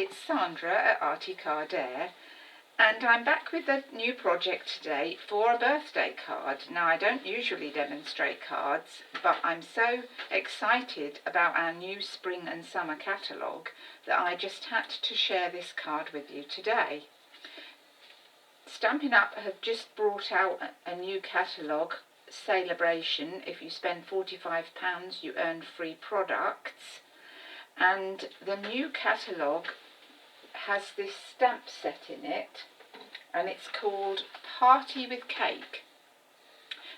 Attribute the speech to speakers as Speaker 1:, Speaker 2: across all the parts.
Speaker 1: It's Sandra at ArtyCardAir, and I'm back with a new project today for a birthday card. Now, I don't usually demonstrate cards, but I'm so excited about our new spring and summer catalogue that I just had to share this card with you today. Stampin' Up have just brought out a new catalogue, Celebration. If you spend £45 you earn free products, and the new catalogue has this stamp set in it, and it's called Party with Cake.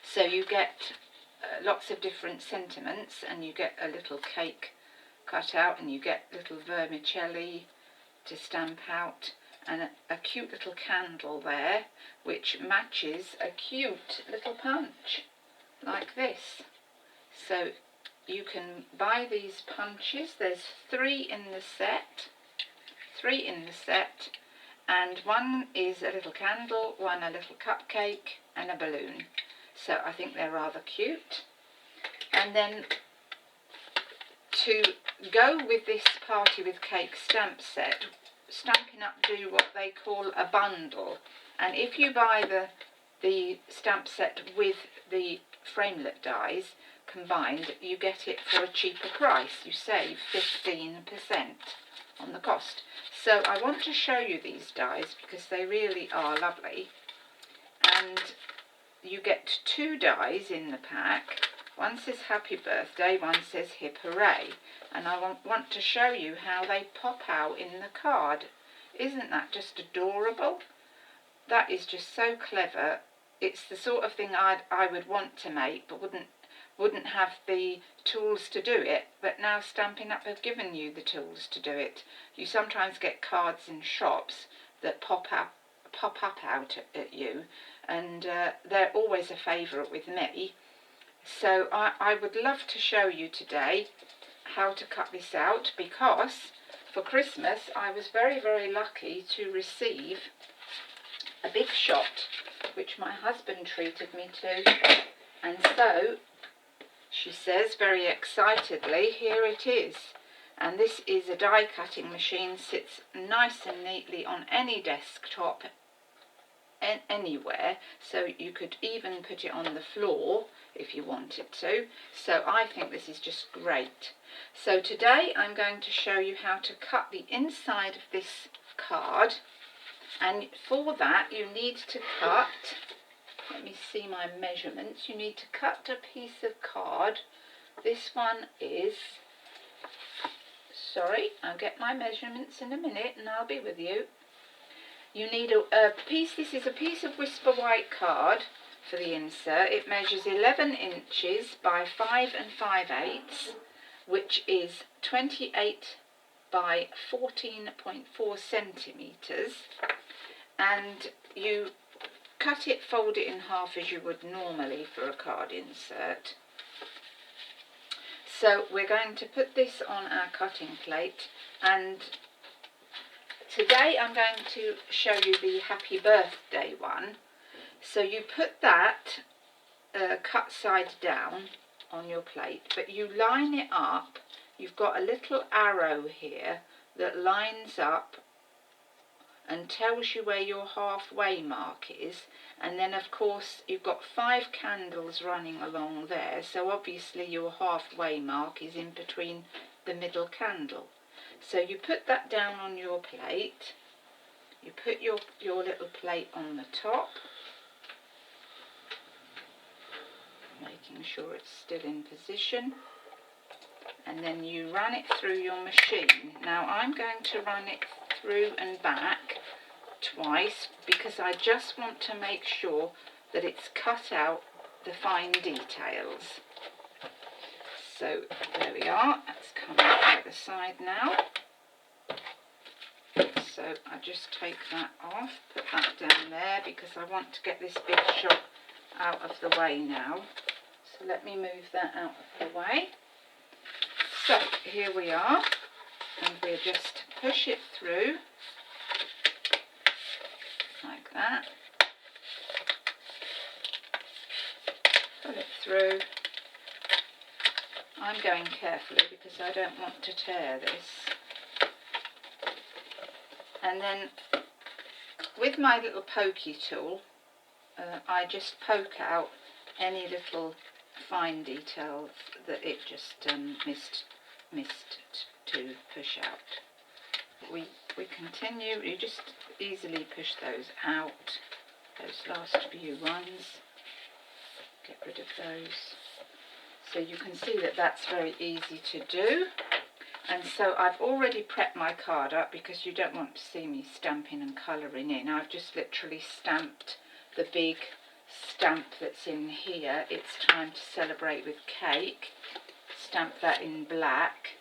Speaker 1: So you get lots of different sentiments, and you get a little cake cut out, and you get little vermicelli to stamp out, and a cute little candle there which matches a cute little punch like this. So you can buy these punches. There's three in the set, and one is a little candle, one a little cupcake, and a balloon. So I think they're rather cute. And then to go with this Party with Cake stamp set, Stampin' Up do what they call a bundle, and if you buy the stamp set with the framelit dies combined, you get it for a cheaper price. You save 15% on the cost. So I want to show you these dies because they really are lovely, and you get two dies in the pack. One says Happy Birthday, one says Hip Hooray, and I want to show you how they pop out in the card. Isn't that just adorable? That is just so clever. It's the sort of thing I would want to make, but wouldn't have the tools to do it. But now Stampin' Up have given you the tools to do it. You sometimes get cards in shops that pop up out at you, and they're always a favourite with me. So I would love to show you today how to cut this out, because for Christmas I was very, very lucky to receive a big shot which my husband treated me to, and so she says very excitedly, here it is. And this is a die cutting machine, sits nice and neatly on any desktop anywhere, so you could even put it on the floor if you wanted to. So I think this is just great. So today I'm going to show you how to cut the inside of this card, and for that you need to cut, let me see my measurements, you need to cut a piece of card. This one is, sorry, I'll get my measurements in a minute and I'll be with you. You need a piece, this is a piece of Whisper White card for the insert. It measures 11 inches by 5 5/8, which is 28 by 14.4 centimetres. And you cut it, fold it in half as you would normally for a card insert. So we're going to put this on our cutting plate, and today I'm going to show you the Happy Birthday one. So you put that cut side down on your plate, but you line it up. You've got a little arrow here that lines up and tells you where your halfway mark is, and then of course you've got 5 candles running along there, so obviously your halfway mark is in between the middle candle. So you put that down on your plate, you put your little plate on the top, making sure it's still in position, and then you run it through your machine. Now I'm going to run it through and back twice because I just want to make sure that it's cut out the fine details. So there we are, that's coming out the side now. So I just take that off, put that down there because I want to get this big shot out of the way now. So let me move that out of the way. So here we are, and we'll just push it through like that. Pull it through. I'm going carefully because I don't want to tear this. And then with my little pokey tool, I just poke out any little fine details that it just missed to push out. We continue. You just easily push those out, those last few ones. Get rid of those. So you can see that that's very easy to do. And so I've already prepped my card up because you don't want to see me stamping and colouring in. I've just literally stamped the big stamp that's in here. It's time to celebrate with cake. Stamp that in black,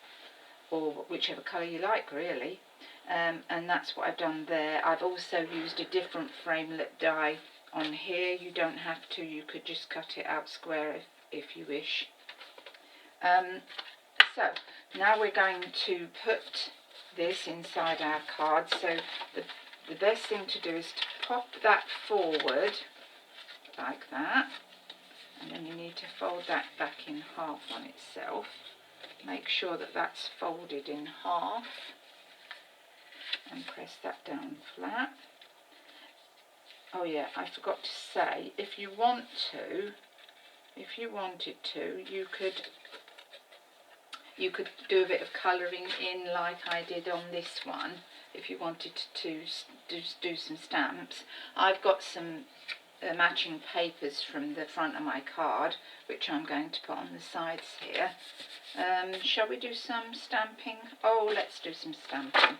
Speaker 1: or whichever colour you like really. And that's what I've done there. I've also used a different framelit die on here. You don't have to, you could just cut it out square if you wish. So now we're going to put this inside our card. So the best thing to do is to pop that forward like that, and then you need to fold that back in half on itself. Make sure that that's folded in half and press that down flat. Oh yeah, I forgot to say, if you wanted to, you could do a bit of colouring in like I did on this one. If you wanted to do some stamps, I've got some matching papers from the front of my card, which I'm going to put on the sides here. Shall we do some stamping? Oh, let's do some stamping.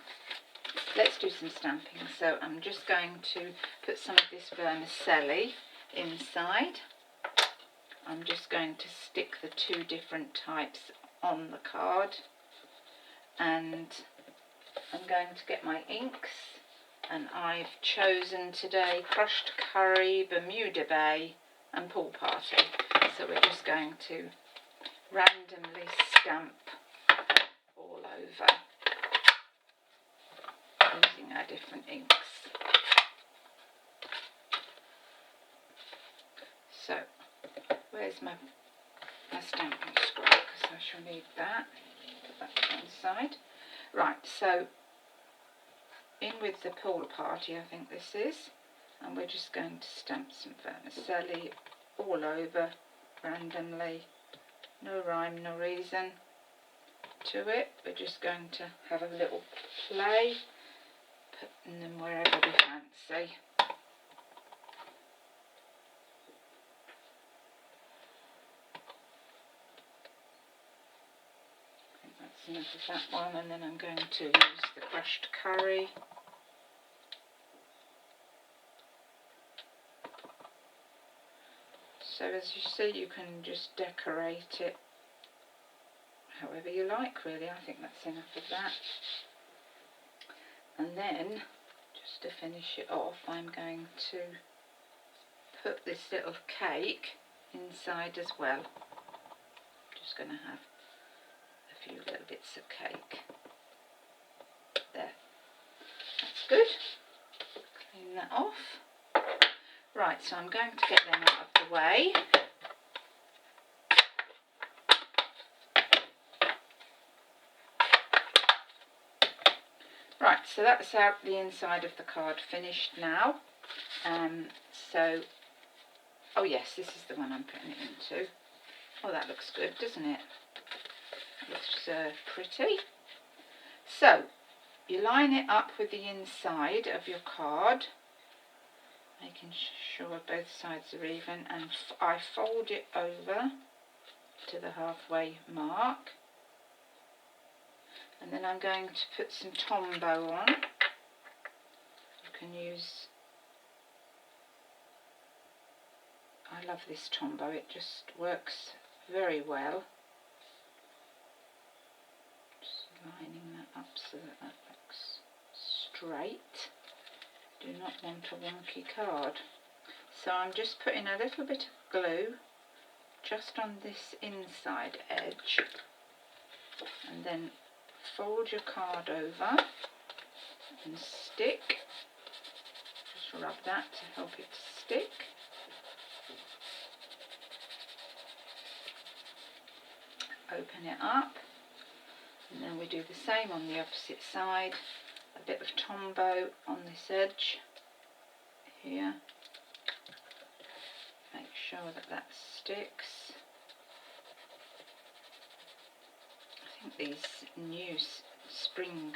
Speaker 1: Let's do some stamping. So I'm just going to put some of this vermicelli inside. I'm just going to stick the two different types on the card, and I'm going to get my inks, and I've chosen today Crushed Curry, Bermuda Bay and Pool Party. So we're just going to randomly stamp all over using our different inks. So where's my stamping scrap, because I shall need that. Put that to one side. Right, so in with the Pool Party, I think this is, and we're just going to stamp some vermicelli all over randomly. No rhyme, no reason to it. We're just going to have a little play, putting them wherever we fancy. Enough of that one, and then I'm going to use the Crushed Curry. So as you see, you can just decorate it however you like really. I think that's enough of that. And then, just to finish it off, I'm going to put this little cake inside as well. Just going to have a few little bits of cake. There. That's good. Clean that off. Right, so I'm going to get them out of the way. Right, so that's out the inside of the card finished now. So, oh yes, this is the one I'm putting it into. Oh, that looks good, doesn't it? Looks pretty. So, you line it up with the inside of your card, making sure both sides are even, and I fold it over to the halfway mark, and then I'm going to put some Tombow on. You can use, I love this Tombow, it just works very well. Just lining that up so that that looks straight. Do not want a wonky card. So I'm just putting a little bit of glue just on this inside edge, and then fold your card over and stick. Just rub that to help it stick. Open it up, and then we do the same on the opposite side. a bit of Tombow on this edge here. Make sure that that sticks. I think these new spring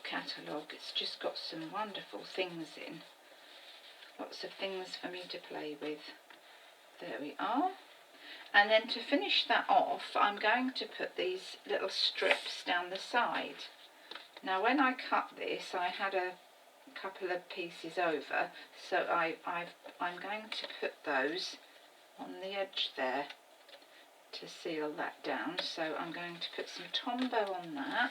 Speaker 1: catalogue, it's just got some wonderful things in. Lots of things for me to play with. There we are. And then to finish that off, I'm going to put these little strips down the side. Now when I cut this, I had a couple of pieces over, so I'm going to put those on the edge there to seal that down. So I'm going to put some Tombow on that.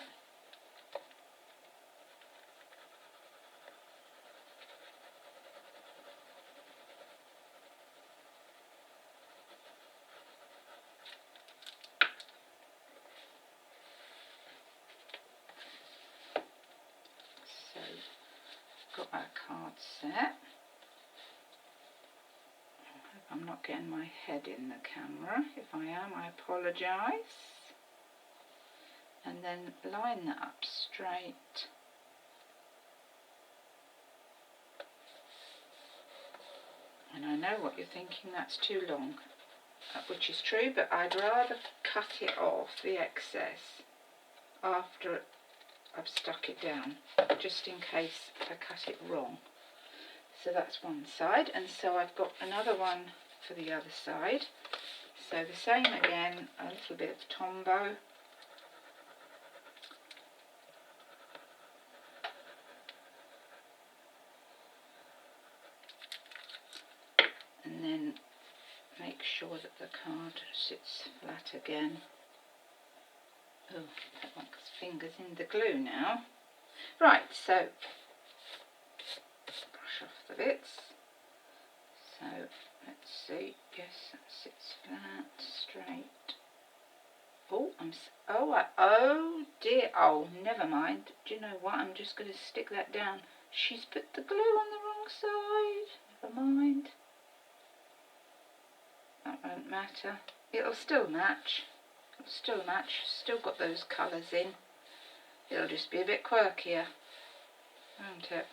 Speaker 1: Got our card set. I hope I'm not getting my head in the camera. If I am, I apologise. And then line that up straight. And I know what you're thinking, that's too long, which is true, but I'd rather cut it off, the excess, after I've stuck it down, just in case I cut it wrong. So that's one side, and so I've got another one for the other side. So the same again, a little bit of Tombow. And then make sure that the card sits flat again. Oh, put my fingers in the glue now. Right, so brush off the bits. So let's see. Yes, that sits flat, straight. Oh, oh dear. Oh, never mind. Do you know what? I'm just going to stick that down. She's put the glue on the wrong side. Never mind. That won't matter. It'll still match. Still match, still got those colours in. It'll just be a bit quirkier, won't it?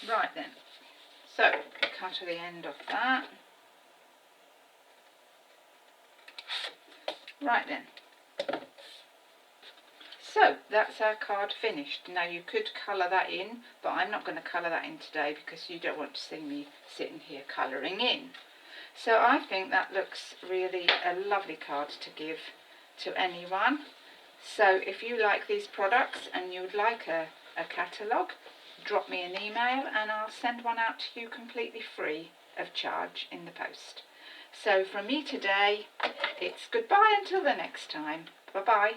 Speaker 1: Right then, so cut to the end of that. Right then, so that's our card finished. Now you could colour that in, but I'm not going to colour that in today because you don't want to see me sitting here colouring in. So I think that looks really a lovely card to give to anyone. So if you like these products and you would like a catalogue, drop me an email and I'll send one out to you completely free of charge in the post. So from me today, it's goodbye until the next time. Bye bye.